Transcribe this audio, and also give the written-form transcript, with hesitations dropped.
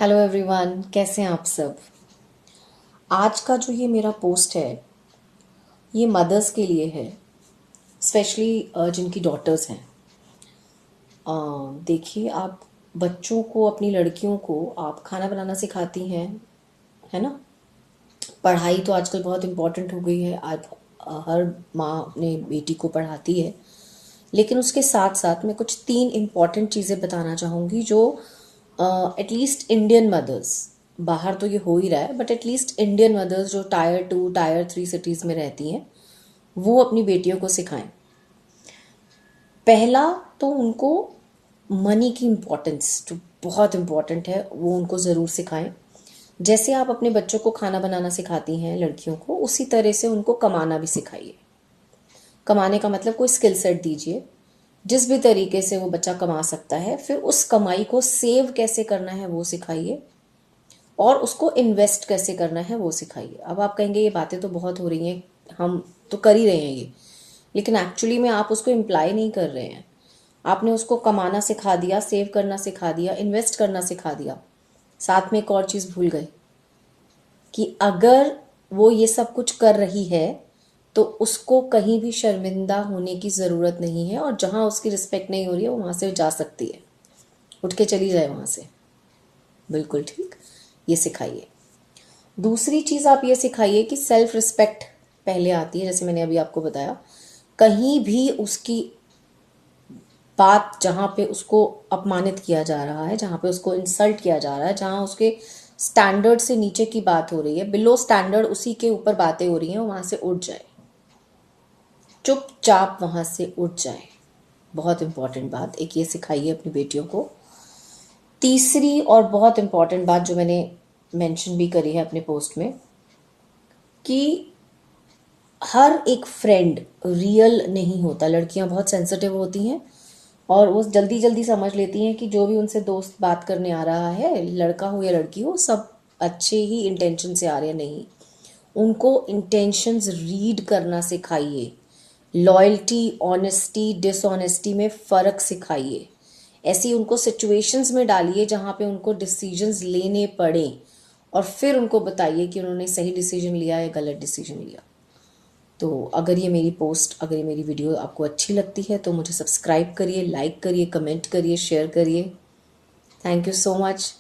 Hello everyone, कैसे हैं आप सब। आज का जो ये मेरा पोस्ट है ये मदर्स के लिए है, स्पेशली जिनकी डॉटर्स हैं। देखिए, आप बच्चों को, अपनी लड़कियों को आप खाना बनाना सिखाती हैं, है ना। पढ़ाई तो आजकल बहुत इम्पोर्टेंट हो गई है। आज हर माँ अपने बेटी को पढ़ाती है, लेकिन उसके साथ साथ मैं कुछ 3 इम्पॉर्टेंट चीज़ें बताना चाहूँगी जो एटलीस्ट इंडियन मदर्स, बाहर तो ये हो ही रहा है, बट एटलीस्ट इंडियन मदर्स जो टायर 2 टायर 3 सिटीज़ में रहती हैं वो अपनी बेटियों को सिखाएं। पहला तो उनको मनी की इम्पोर्टेंस जो बहुत इम्पोर्टेंट है वो उनको ज़रूर सिखाएं। जैसे आप अपने बच्चों को खाना बनाना सिखाती हैं लड़कियों को, उसी तरह से उनको कमाना भी सिखाइए। कमाने का मतलब कोई स्किल सेट दीजिए जिस भी तरीके से वो बच्चा कमा सकता है, फिर उस कमाई को सेव कैसे करना है वो सिखाइए और उसको इन्वेस्ट कैसे करना है वो सिखाइए। अब आप कहेंगे ये बातें तो बहुत हो रही हैं, हम तो कर ही रहे हैं ये, लेकिन एक्चुअली में आप उसको इम्प्लाई नहीं कर रहे हैं। आपने उसको कमाना सिखा दिया, सेव करना सिखा दिया, इन्वेस्ट करना सिखा दिया, साथ में एक और चीज़ भूल गए कि अगर वो ये सब कुछ कर रही है तो उसको कहीं भी शर्मिंदा होने की ज़रूरत नहीं है, और जहाँ उसकी रिस्पेक्ट नहीं हो रही है वो वहाँ से जा सकती है, उठ के चली जाए वहाँ से। बिल्कुल ठीक, ये सिखाइए। दूसरी चीज़ आप ये सिखाइए कि सेल्फ रिस्पेक्ट पहले आती है। जैसे मैंने अभी आपको बताया, कहीं भी उसकी बात, जहाँ पे उसको अपमानित किया जा रहा है, जहाँ पे उसको इंसल्ट किया जा रहा है, जहाँ उसके स्टैंडर्ड से नीचे की बात हो रही है, बिलो स्टैंडर्ड उसी के ऊपर बातें हो रही हैं, वहाँ से उठ जाए, चुपचाप वहाँ से उठ जाए। बहुत इंपॉर्टेंट बात एक ये सिखाइए अपनी बेटियों को। तीसरी और बहुत इंपॉर्टेंट बात जो मैंने मेंशन भी करी है अपने पोस्ट में, कि हर एक फ्रेंड रियल नहीं होता। लड़कियां बहुत सेंसिटिव होती हैं और वो जल्दी जल्दी समझ लेती हैं कि जो भी उनसे दोस्त बात करने आ रहा है, लड़का हो या लड़की हो, सब अच्छे ही इंटेंशन से आ रहे हैं। नहीं, उनको इंटेंशंस रीड करना सिखाइए। लॉयल्टी, ऑनेस्टी, डिसऑनेस्टी में फ़र्क सिखाइए। ऐसी उनको सिचुएशंस में डालिए जहाँ पे उनको डिसीजंस लेने पड़े, और फिर उनको बताइए कि उन्होंने सही डिसीजन लिया या गलत डिसीजन लिया। तो अगर ये मेरी पोस्ट, अगर ये मेरी वीडियो आपको अच्छी लगती है तो मुझे सब्सक्राइब करिए, लाइक करिए, कमेंट करिए, शेयर करिए। Thank you so much.